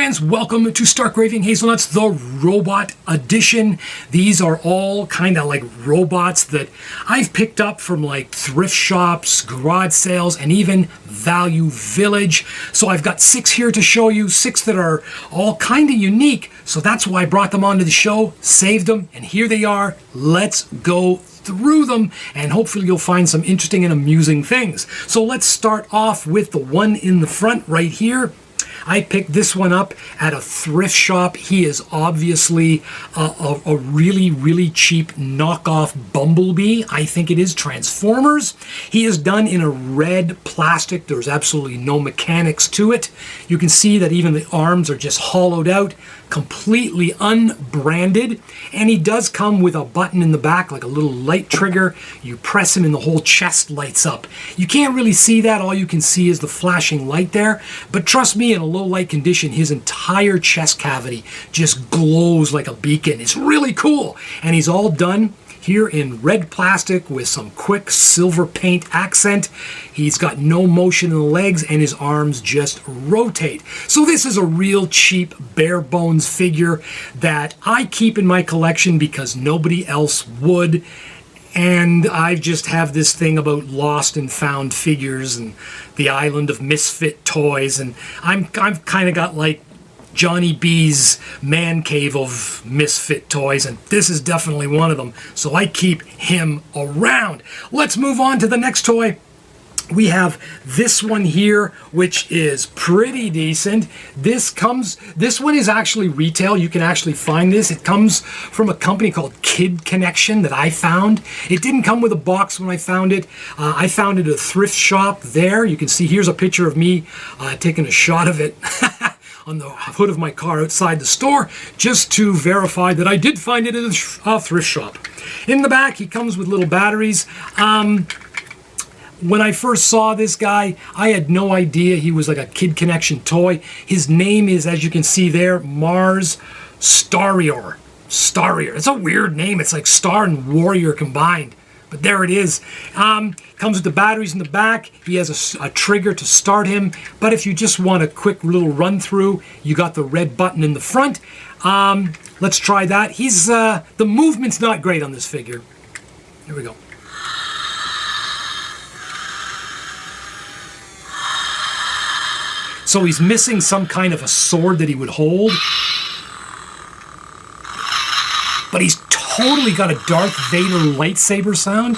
friends, welcome to Stark Raving Hazelnuts, the robot edition. These are all kind of like robots that I've picked up from like thrift shops, garage sales, and even Value Village. So I've got 6 here to show you, 6 that are all kind of unique. So that's why I brought them onto the show, saved them, and here they are. Let's go through them, and hopefully you'll find some interesting and amusing things. So let's start off with the one in the front right here. I picked this one up at a thrift shop. He is obviously a really cheap knockoff Bumblebee. I think it is Transformers. He is done in a red plastic. There's absolutely no mechanics to it. You can see that even the arms are just hollowed out, completely unbranded, and he does come with a button in the back, like a little light trigger. You press him and the whole chest lights up. You can't really see that. All you can see is the flashing light there, but trust me, in a low light condition, his entire chest cavity just glows like a beacon. It's really cool, and he's all done here in red plastic with some quick silver paint accent. He's got no motion in the legs and his arms just rotate. So this is a real cheap bare bones figure that I keep in my collection because nobody else would. And I just have this thing about lost and found figures and the island of misfit toys, and I've kind of got like Johnny B's man cave of misfit toys, and this is definitely one of them, so I keep him around. Let's move on to the next toy. We have this one here, which is pretty decent. This one is actually retail. You can actually find this. It comes from a company called Kid Connection that I found. It didn't come with a box when I found it. I found it at a thrift shop there. You can see here's a picture of me taking a shot of it on the hood of my car outside the store, just to verify that I did find it at a thrift shop. In the back, he comes with little batteries. When I first saw this guy, I had no idea he was like a Kid Connection toy. His name is, as you can see there, Mars Staror. Staror. It's a weird name. It's like Star and Warrior combined. But there it is. Comes with the batteries in the back. He has a trigger to start him. But if you just want a quick little run through, you got the red button in the front. Let's try that. The movement's not great on this figure. Here we go. So he's missing some kind of a sword that he would hold. But he's totally got a Darth Vader lightsaber sound.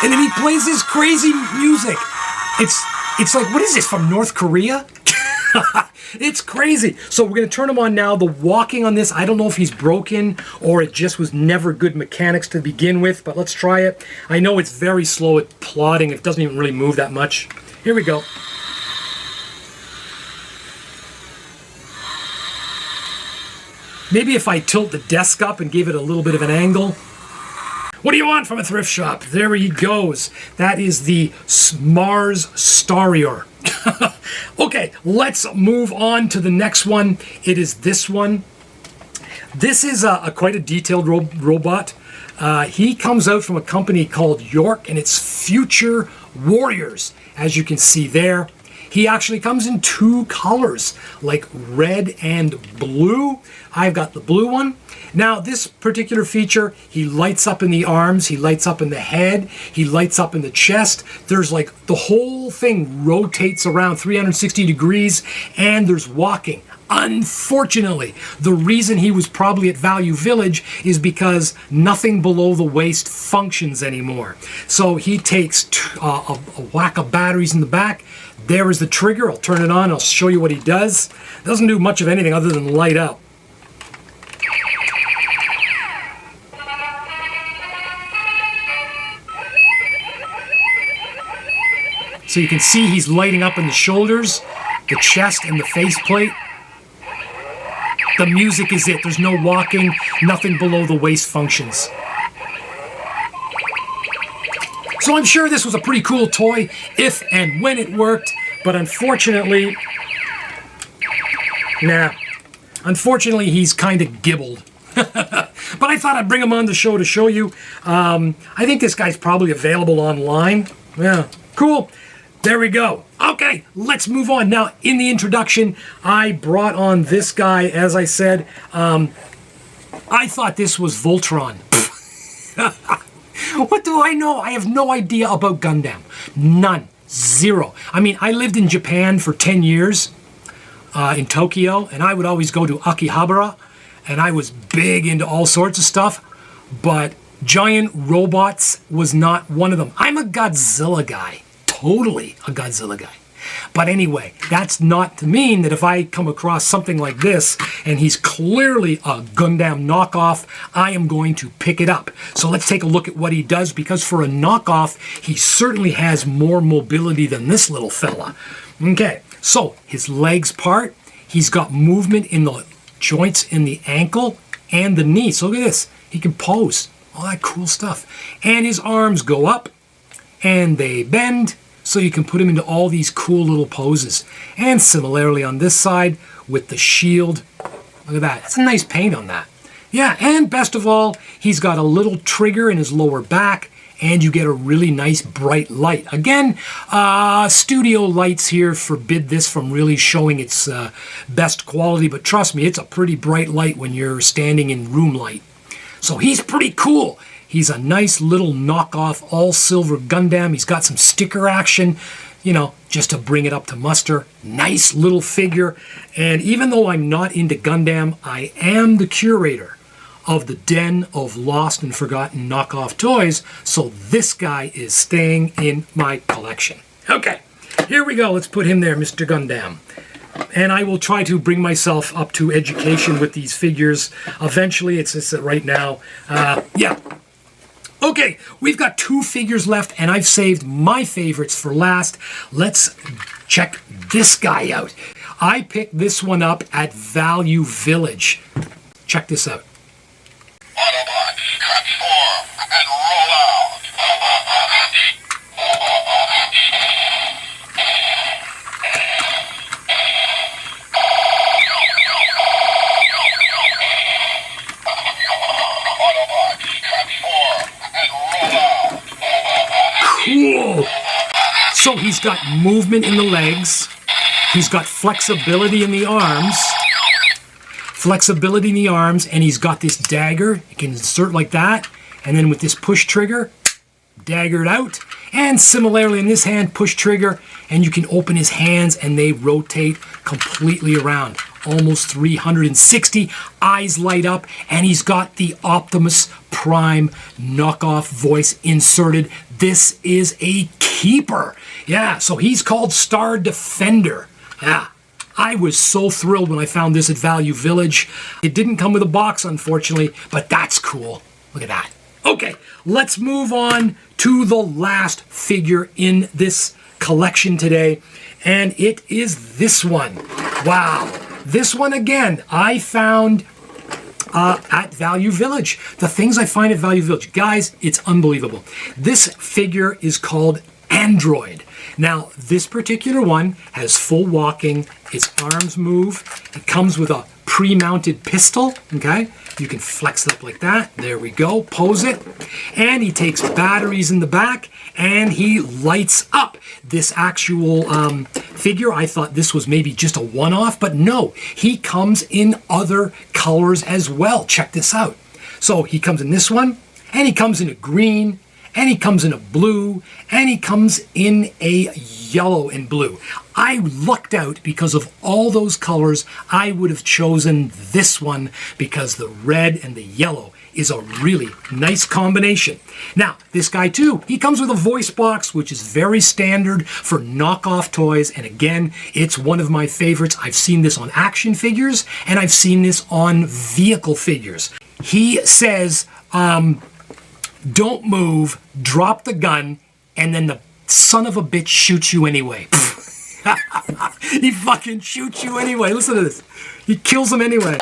And then he plays this crazy music. It's like, what is this, from North Korea? It's crazy. So we're going to turn him on now. The walking on this, I don't know if he's broken or it just was never good mechanics to begin with, but let's try it. I know it's very slow at plodding. It doesn't even really move that much. Here we go. Maybe if I tilt the desk up and give it a little bit of an angle. What do you want from a thrift shop? There he goes. That is the Mars Staror. Okay, let's move on to the next one. It is this one. This is quite a detailed robot. He comes out from a company called York, and it's Future Warriors, as you can see there. He actually comes in 2 colors, like red and blue. I've got the blue one. Now, this particular feature, he lights up in the arms, he lights up in the head, he lights up in the chest. There's like, the whole thing rotates around 360 degrees, and there's walking. Unfortunately, the reason he was probably at Value Village is because nothing below the waist functions anymore. So he takes a whack of batteries in the back. There is the trigger. I'll turn it on. I'll show you what he does. Doesn't do much of anything other than light up. So you can see he's lighting up in the shoulders, the chest, and the faceplate. The music is it. There's no walking. Nothing below the waist functions. So I'm sure this was a pretty cool toy if and when it worked, but unfortunately, unfortunately he's kind of gibbled. But I thought I'd bring him on the show to show you. I think this guy's probably available online. Yeah, cool. There we go. Okay, let's move on. Now, in the introduction, I brought on this guy, as I said. I thought this was Voltron. What do I know? I have no idea about Gundam. None. Zero. I mean, I lived in Japan for 10 years, in Tokyo, and I would always go to Akihabara, and I was big into all sorts of stuff, but giant robots was not one of them. I'm a Godzilla guy. Totally a Godzilla guy. But anyway, that's not to mean that if I come across something like this and he's clearly a Gundam knockoff, I am going to pick it up. So let's take a look at what he does, because for a knockoff, he certainly has more mobility than this little fella. Okay, so his legs part, he's got movement in the joints in the ankle and the knee. So look at this, he can pose, all that cool stuff. And his arms go up and they bend, so you can put him into all these cool little poses. And similarly on this side with the shield. Look at that. That's a nice paint on that. Yeah, and best of all, he's got a little trigger in his lower back, and you get a really nice bright light. Again, studio lights here forbid this from really showing its best quality, but trust me, it's a pretty bright light when you're standing in room light. So he's pretty cool. He's a nice little knockoff all-silver Gundam. He's got some sticker action, you know, just to bring it up to muster. Nice little figure. And even though I'm not into Gundam, I am the curator of the Den of Lost and Forgotten Knockoff Toys, so this guy is staying in my collection. Okay, here we go. Let's put him there, Mr. Gundam. And I will try to bring myself up to education with these figures. Eventually, it's just that right now, yeah. Okay, we've got 2 figures left, and I've saved my favorites for last. Let's check this guy out. I picked this one up at Value Village. Check this out. Autobots, transform and roll out. Autobots, transform and roll out. Cool. So he's got movement in the legs. He's got flexibility in the arms. Flexibility in the arms, and he's got this dagger. You can insert like that, and then with this push trigger, dagger it out. And similarly in this hand, push trigger, and you can open his hands and they rotate completely around. Almost 360, eyes light up, and he's got the Optimus Prime knockoff voice inserted. This is a keeper. Yeah, so he's called Star Defender. Yeah, I was so thrilled when I found this at Value Village. It didn't come with a box, unfortunately, but that's cool. Look at that. Okay, let's move on to the last figure in this collection today, and it is this one. Wow. This one, again, I found at Value Village. The things I find at Value Village, guys, it's unbelievable. This figure is called Android. Now, this particular one has full walking, its arms move, it comes with a pre-mounted pistol, okay? You can flex it up like that, there we go, pose it, and he takes batteries in the back, and he lights up. This actual figure, I thought this was maybe just a one-off, but no, he comes in other colors as well. Check this out. So he comes in this one, and he comes in a green, and he comes in a blue, and he comes in a yellow and blue. I lucked out because of all those colors. I would have chosen this one because the red and the yellow is a really nice combination. Now, this guy too, he comes with a voice box, which is very standard for knockoff toys. And again, it's one of my favorites. I've seen this on action figures, and I've seen this on vehicle figures. He says, don't move, drop the gun, and then the son of a bitch shoots you anyway. He fucking shoots you anyway. Listen to this. He kills him anyway.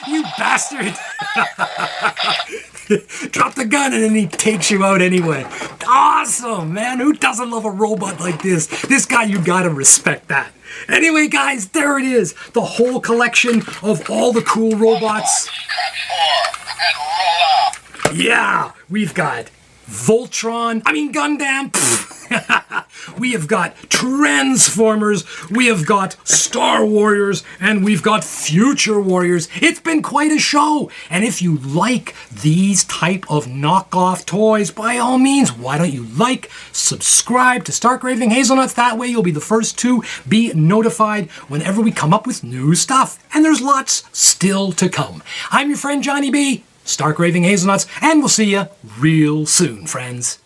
You bastard! Drop the gun and then he takes you out anyway. Ah, awesome, man. Who doesn't love a robot like this? This guy, you gotta respect that. Anyway, guys, there it is. The whole collection of all the cool robots. Transform and roll out. Yeah, we've got Gundam. We have got Transformers, we have got Star Warriors, and we've got Future Warriors. It's been quite a show. And if you like these type of knockoff toys, by all means, why don't you subscribe to Stark Raving Hazelnuts? That way you'll be the first to be notified whenever we come up with new stuff. And there's lots still to come. I'm your friend Johnny B, Stark Raving Hazelnuts, and we'll see you real soon, friends.